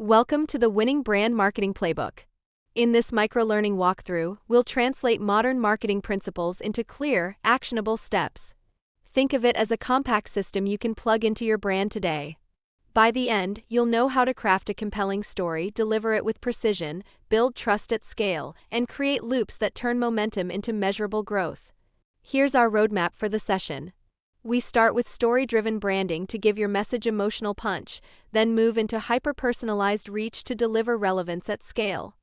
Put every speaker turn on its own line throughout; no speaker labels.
Welcome to the Winning Brand Marketing Playbook. In this micro-learning walkthrough, we'll translate modern marketing principles into clear, actionable steps. Think of it as a compact system you can plug into your brand today. By the end, you'll know how to craft a compelling story, deliver it with precision, build trust at scale, and create loops that turn momentum into measurable growth. Here's our roadmap for the session. We start with story-driven branding to give your message emotional punch, then move into hyper-personalized reach to deliver relevance at scale.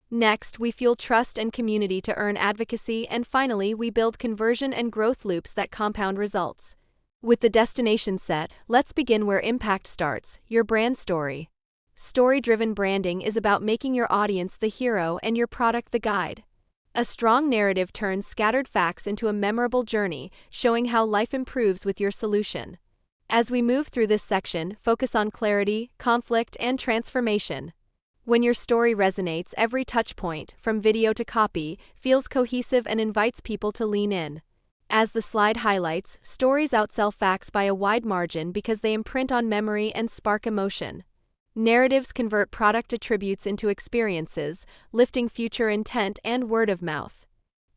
Next, we fuel trust and community to earn advocacy, and finally, we build conversion and growth loops that compound results. With the destination set, let's begin where impact starts, your brand story. Story-driven branding is about making your audience the hero and your product the guide. A strong narrative turns scattered facts into a memorable journey, showing how life improves with your solution. As we move through this section, focus on clarity, conflict, and transformation. When your story resonates, every touchpoint, from video to copy, feels cohesive and invites people to lean in. As the slide highlights, stories outsell facts by a wide margin because they imprint on memory and spark emotion. Narratives convert product attributes into experiences, lifting future intent and word of mouth.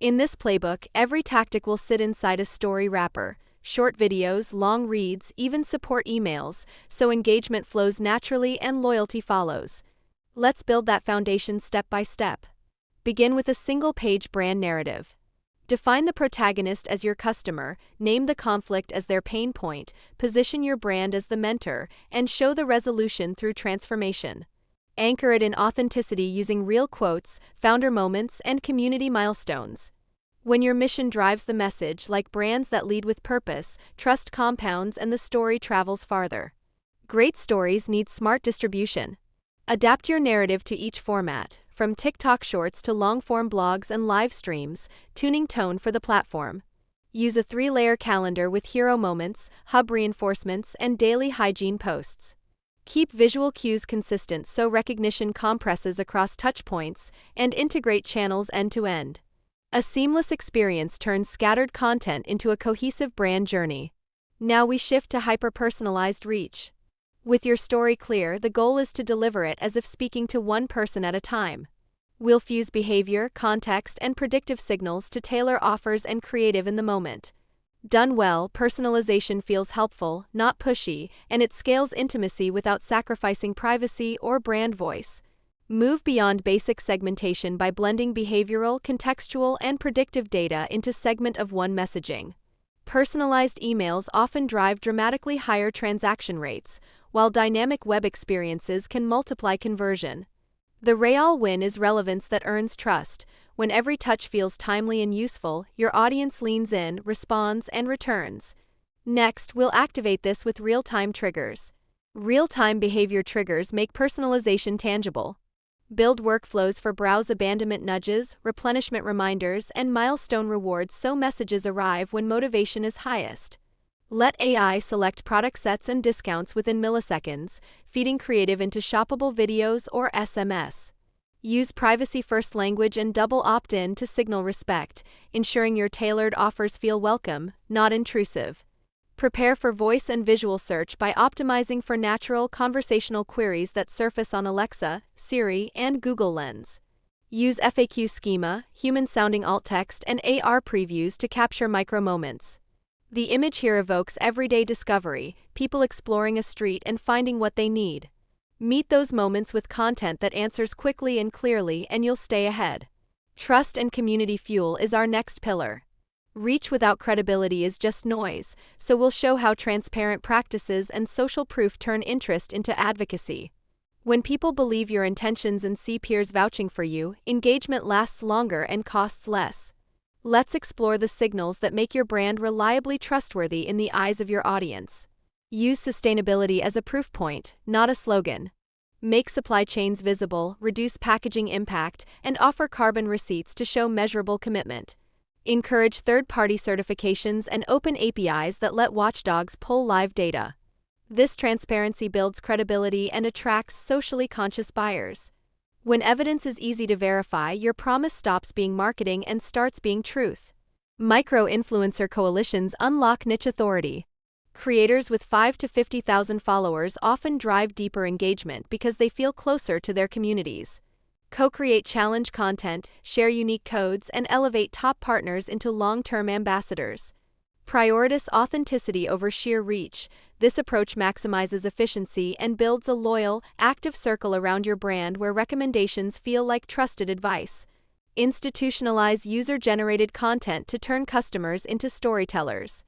In this playbook, every tactic will sit inside a story wrapper: short videos, long reads, even support emails, so engagement flows naturally and loyalty follows. Let's build that foundation step by step. Begin with a single-page brand narrative. Define the protagonist as your customer, name the conflict as their pain point, position your brand as the mentor, and show the resolution through transformation. Anchor it in authenticity using real quotes, founder moments, and community milestones. When your mission drives the message, like brands that lead with purpose, trust compounds and the story travels farther. Great stories need smart distribution. Adapt your narrative to each format, from TikTok shorts to long-form blogs and live streams, tuning tone for the platform. Use a 3-layer calendar with hero moments, hub reinforcements, and daily hygiene posts. Keep visual cues consistent so recognition compresses across touchpoints, and integrate channels end-to-end. A seamless experience turns scattered content into a cohesive brand journey. Now we shift to hyper-personalized reach. With your story clear, the goal is to deliver it as if speaking to one person at a time. We'll fuse behavior, context, and predictive signals to tailor offers and creative in the moment. Done well, personalization feels helpful, not pushy, and it scales intimacy without sacrificing privacy or brand voice. Move beyond basic segmentation by blending behavioral, contextual, and predictive data into segment-of-one messaging. Personalized emails often drive dramatically higher transaction rates, while dynamic web experiences can multiply conversion. The real win is relevance that earns trust. When every touch feels timely and useful, your audience leans in, responds, and returns. Next, we'll activate this with real-time triggers. Real-time behavior triggers make personalization tangible. Build workflows for browse abandonment nudges, replenishment reminders, and milestone rewards so messages arrive when motivation is highest. Let AI select product sets and discounts within milliseconds, feeding creative into shoppable videos or SMS. Use privacy-first language and double opt-in to signal respect, ensuring your tailored offers feel welcome, not intrusive. Prepare for voice and visual search by optimizing for natural conversational queries that surface on Alexa, Siri, and Google Lens. Use FAQ schema, human-sounding alt text, and AR previews to capture micro-moments. The image here evokes everyday discovery, people exploring a street and finding what they need. Meet those moments with content that answers quickly and clearly, and you'll stay ahead. Trust and community fuel is our next pillar. Reach without credibility is just noise, so we'll show how transparent practices and social proof turn interest into advocacy. When people believe your intentions and see peers vouching for you, engagement lasts longer and costs less. Let's explore the signals that make your brand reliably trustworthy in the eyes of your audience. Use sustainability as a proof point, not a slogan. Make supply chains visible, reduce packaging impact, and offer carbon receipts to show measurable commitment. Encourage third-party certifications and open APIs that let watchdogs pull live data. This transparency builds credibility and attracts socially conscious buyers. When evidence is easy to verify, your promise stops being marketing and starts being truth. Micro-influencer coalitions unlock niche authority. Creators with 5 to 50,000 followers often drive deeper engagement because they feel closer to their communities. Co-create challenge content, share unique codes, and elevate top partners into long-term ambassadors. Prioritize authenticity over sheer reach. This approach maximizes efficiency and builds a loyal, active circle around your brand where recommendations feel like trusted advice. Institutionalize user-generated content to turn customers into storytellers.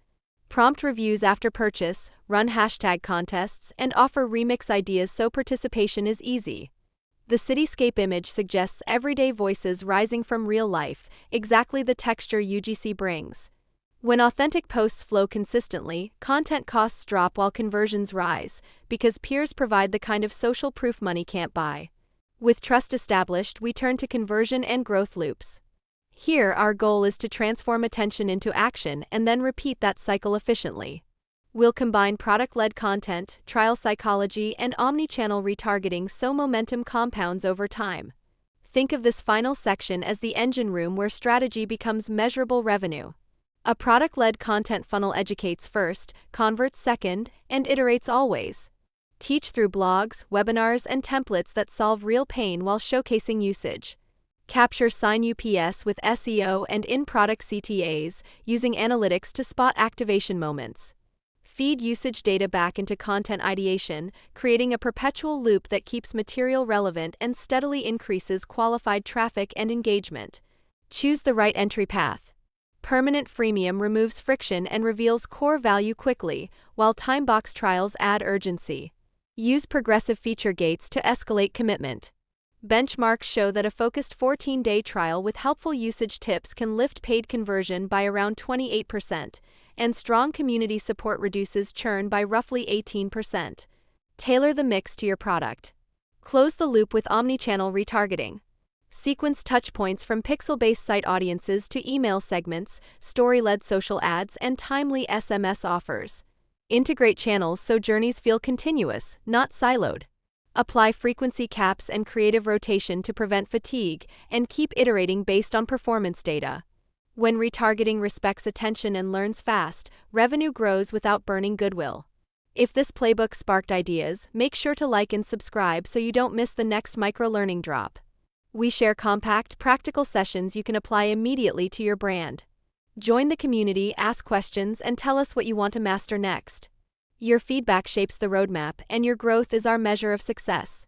Prompt reviews after purchase, run hashtag contests, and offer remix ideas so participation is easy. The cityscape image suggests everyday voices rising from real life, exactly the texture UGC brings. When authentic posts flow consistently, content costs drop while conversions rise, because peers provide the kind of social proof money can't buy. With trust established, we turn to conversion and growth loops. Here, our goal is to transform attention into action and then repeat that cycle efficiently. We'll combine product-led content, trial psychology, and omni-channel retargeting so momentum compounds over time. Think of this final section as the engine room where strategy becomes measurable revenue. A product-led content funnel educates first, converts second, and iterates always. Teach through blogs, webinars, and templates that solve real pain while showcasing usage. Capture sign UPS with SEO and in-product CTAs, using analytics to spot activation moments. Feed usage data back into content ideation, creating a perpetual loop that keeps material relevant and steadily increases qualified traffic and engagement. Choose the right entry path. Permanent freemium removes friction and reveals core value quickly, while time-box trials add urgency. Use progressive feature gates to escalate commitment. Benchmarks show that a focused 14-day trial with helpful usage tips can lift paid conversion by around 28%, and strong community support reduces churn by roughly 18%. Tailor the mix to your product. Close the loop with omnichannel retargeting. Sequence touchpoints from pixel-based site audiences to email segments, story-led social ads, and timely SMS offers. Integrate channels so journeys feel continuous, not siloed. Apply frequency caps and creative rotation to prevent fatigue, and keep iterating based on performance data. When retargeting respects attention and learns fast, revenue grows without burning goodwill. If this playbook sparked ideas, make sure to like and subscribe so you don't miss the next micro-learning drop. We share compact, practical sessions you can apply immediately to your brand. Join the community, ask questions, and tell us what you want to master next. Your feedback shapes the roadmap, and your growth is our measure of success.